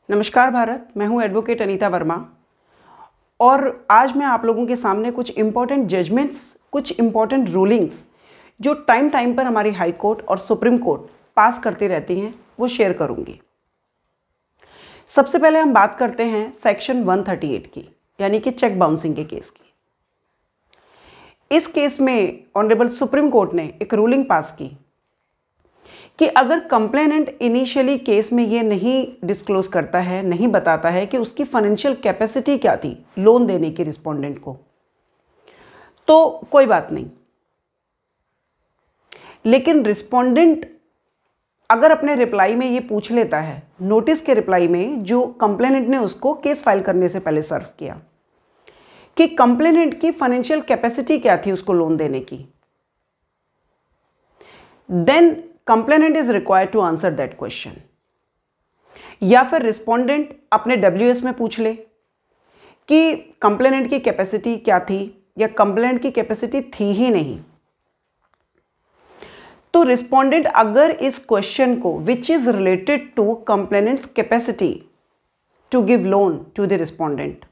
नमस्कार भारत, मैं हूं एडवोकेट अनीता वर्मा और आज मैं आप लोगों के सामने कुछ इम्पॉर्टेंट जजमेंट्स, कुछ इम्पॉर्टेंट रूलिंग्स जो टाइम टाइम पर हमारी हाई कोर्ट और सुप्रीम कोर्ट पास करती रहती हैं वो शेयर करूंगी। सबसे पहले हम बात करते हैं सेक्शन 138 की, यानी कि चेक बाउंसिंग के केस की। इस केस में ऑनरेबल सुप्रीम कोर्ट ने एक रूलिंग पास की कि अगर कंप्लेनेंट इनिशियली केस में ये नहीं डिस्क्लोज करता है, नहीं बताता है कि उसकी फाइनेंशियल कैपेसिटी क्या थी लोन देने की रिस्पोंडेंट को, तो कोई बात नहीं। लेकिन रिस्पोंडेंट अगर अपने रिप्लाई में ये पूछ लेता है, नोटिस के रिप्लाई में जो कंप्लेनेंट ने उसको केस फाइल करने से पहले सर्व किया, कि कंप्लेनेंट की फाइनेंशियल कैपेसिटी क्या थी उसको लोन देने की, then complainant is required to answer that question. या फिर रिस्पोंडेंट अपने WS में पूछ ले कि कंप्लेनेंट की कैपेसिटी क्या थी, या कंप्लेनेंट की कैपेसिटी थी ही नहीं। तो रिस्पोंडेंट अगर इस क्वेश्चन को which is related to complainant's capacity to give loan to the respondent,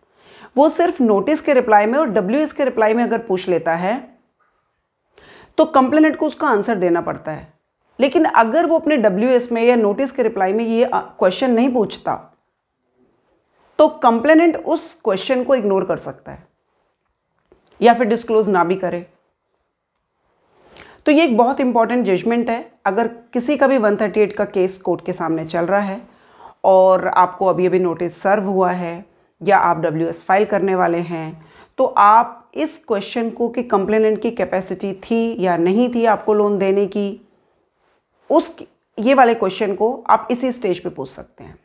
वो सिर्फ नोटिस के रिप्लाई में और WS के रिप्लाई में अगर पूछ लेता है तो कंप्लेनेंट को उसका आंसर देना पड़ता है। लेकिन अगर वो अपने WS में या नोटिस के रिप्लाई में ये क्वेश्चन नहीं पूछता तो कंप्लेनेंट उस क्वेश्चन को इग्नोर कर सकता है या फिर डिस्क्लोज ना भी करे। तो ये एक बहुत इंपॉर्टेंट जजमेंट है। अगर किसी का भी 138 का केस कोर्ट के सामने चल रहा है और आपको अभी अभी नोटिस सर्व हुआ है या आप WS फाइल करने वाले हैं, तो आप इस क्वेश्चन को कि कंप्लेनेंट की कैपेसिटी थी या नहीं थी आपको लोन देने की, ये वाले क्वेश्चन को आप इसी स्टेज पे पूछ सकते हैं।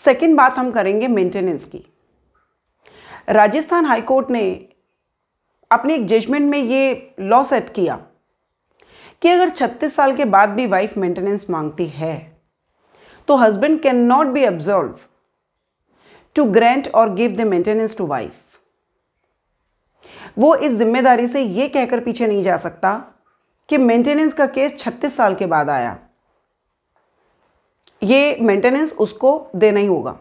सेकंड बात हम करेंगे मेंटेनेंस की। राजस्थान हाई कोर्ट ने अपने एक जजमेंट में ये लॉ सेट किया कि अगर 36 साल के बाद भी वाइफ मेंटेनेंस मांगती है तो husband can not be absolve to grant और give the maintenance to wife. वो इस जिम्मेदारी से ये कहकर पीछे नहीं जा सकता कि मेंटेनेंस का केस 36 साल के बाद आया, ये मेंटेनेंस उसको देना ही होगा।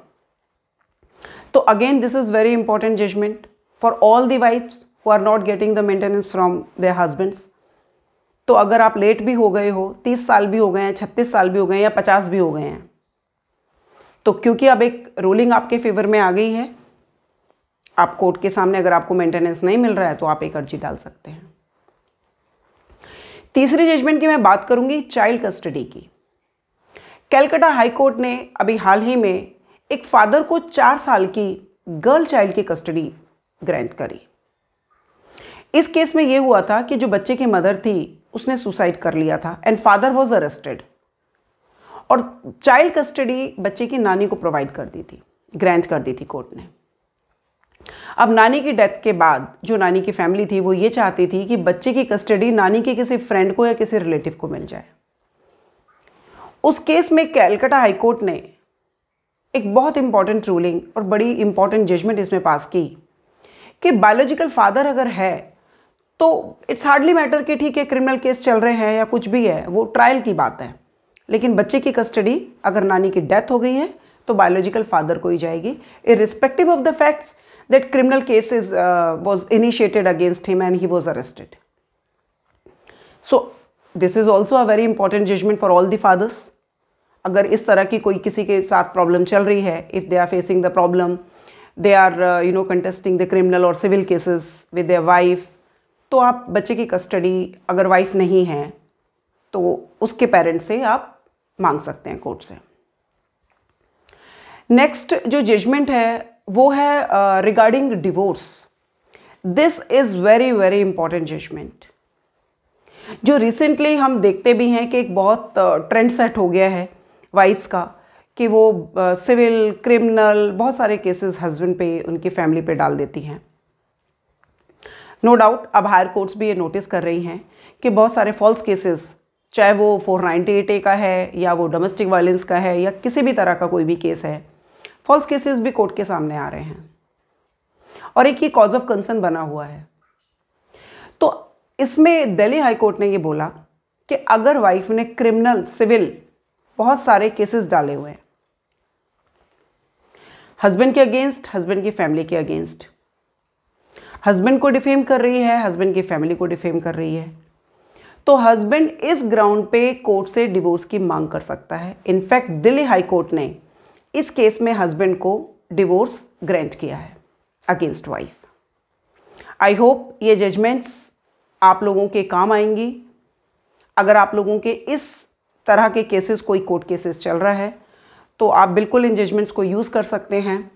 तो again this is very important judgment for all the wives who are not getting the maintenance from their husbands. तो अगर आप लेट भी हो गए हो, 30 साल भी हो गए हैं, 36 साल भी हो गए हैं या 50 भी हो गए हैं, तो क्योंकि अब एक रूलिंग आपके फेवर में आ गई है, आप कोर्ट के सामने अगर आपको मेंटेनेंस नहीं मिल रहा है तो आप एक अर्जी डाल सकते हैं। तीसरी जजमेंट की मैं बात करूंगी चाइल्ड कस्टडी की। कलकत्ता हाई कोर्ट ने अभी हाल ही में एक फादर को 4 साल की गर्ल चाइल्ड की कस्टडी ग्रांट करी। इस केस में यह हुआ था कि जो बच्चे की मदर थी उसने सुसाइड कर लिया था एंड फादर वाज अरेस्टेड, और चाइल्ड कस्टडी बच्चे की नानी को प्रोवाइड कर दी थी, ग्रांट कर दी थी कोर्ट ने। अब नानी की डेथ के बाद जो नानी की फैमिली थी वो ये चाहती थी कि बच्चे की कस्टडी नानी के किसी फ्रेंड को या किसी रिलेटिव को मिल जाए। उस केस में कलकत्ता हाई कोर्ट ने एक बहुत इंपॉर्टेंट रूलिंग और बड़ी इंपॉर्टेंट जजमेंट इसमें पास की कि बायोलॉजिकल फादर अगर है तो इट्स हार्डली मैटर कि ठीक है क्रिमिनल केस चल रहे हैं या कुछ भी है, वो ट्रायल की बात है, लेकिन बच्चे की कस्टडी अगर नानी की डेथ हो गई है तो बायोलॉजिकल फादर को ही जाएगी, irrespective of the facts that criminal case was initiated against him and he was arrested. So this is also a very important judgment for all the fathers. अगर इस तरह की कोई किसी के साथ प्रॉब्लम चल रही है, if they are facing the problem, they are contesting the criminal or civil cases with their wife, तो आप बच्चे की कस्टडी अगर वाइफ नहीं है तो उसके पेरेंट से आप मांग सकते हैं कोर्ट से। नेक्स्ट जो जजमेंट है वो है regarding divorce. This is very very important judgment, जो रिसेंटली हम देखते भी हैं कि एक बहुत ट्रेंड सेट हो गया है वाइफ्स का कि वो सिविल क्रिमिनल बहुत सारे केसेस हस्बैंड पे, उनकी फैमिली पे डाल देती हैं। नो डाउट अब हायर कोर्ट्स भी ये नोटिस कर रही हैं कि बहुत सारे फॉल्स केसेस, चाहे वो 498A का है या वो डोमेस्टिक वायलेंस का है या किसी भी तरह का कोई भी केस है, फॉल्स केसेस भी कोर्ट के सामने आ रहे हैं और एक ही कॉज ऑफ कंसर्न बना हुआ है। तो इसमें दिल्ली हाई कोर्ट ने ये बोला कि अगर वाइफ ने क्रिमिनल सिविल बहुत सारे केसेस डाले हुए हैं हस्बैंड के अगेंस्ट, हस्बैंड की फैमिली के अगेंस्ट, हस्बैंड को डिफेम कर रही है, हस्बैंड की फैमिली को डिफेम कर रही है। तो हस्बैंड इस ग्राउंड पे कोर्ट से डिवोर्स की मांग कर सकता है। इनफैक्ट दिल्ली हाई कोर्ट ने इस केस में हस्बैंड को डिवोर्स ग्रांट किया है अगेंस्ट वाइफ। आई होप ये जजमेंट्स आप लोगों के काम आएंगी। अगर आप लोगों के इस तरह के केसेस, कोई कोर्ट केसेस चल रहा है, तो आप बिल्कुल इन जजमेंट्स को यूज़ कर सकते हैं